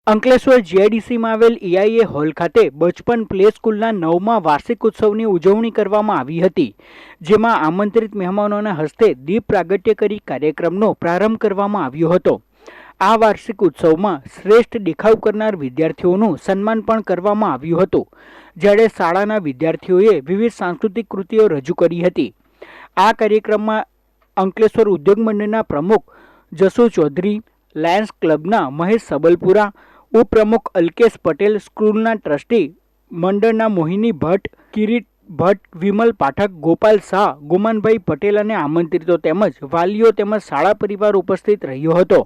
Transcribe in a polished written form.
અંકલેશ્વર જીઆઈડીસીમાં આવેલ EIA hall ખાતે બચપન play સ્કૂલના 9મા વાર્ષિક ઉત્સવની ઉજવણી કરવામાં આવી હતી, જેમાં આમંત્રિત મહેમાનોના હસ્તે દીપ પ્રાગટ્ય કરી કાર્યક્રમનો પ્રારંભ કરવામાં આવ્યો હતો। આ વાર્ષિક ઉત્સવમાં શ્રેષ્ઠ દેખાવ કરનાર વિદ્યાર્થીઓનું સન્માન પણ કરવામાં આવ્યું હતું, જ્યારે શાળાના વિદ્યાર્થીઓએ વિવિધ સાંસ્કૃતિક કૃતિઓ રજૂ કરી હતી। આ કાર્યક્રમમાં અંકલેશ્વર ઉદ્યોગ મંડળના પ્રમુખ જસુ ચૌધરી, લાયન્સ ક્લબના મહેશ સબલપુરા, ઉપપ્રમુખ અલ્કેશ પટેલ, સ્કૂલના ટ્રસ્ટી મંડળના મોહિની ભટ્ટ, કિરીટ ભટ્ટ, વિમલ પાઠક, ગોપાલ શાહ, ગુમાનભાઈ પટેલ અને આમંત્રિતો તેમજ વાલીઓ તેમજ શાળા પરિવાર ઉપસ્થિત રહ્યો હતો।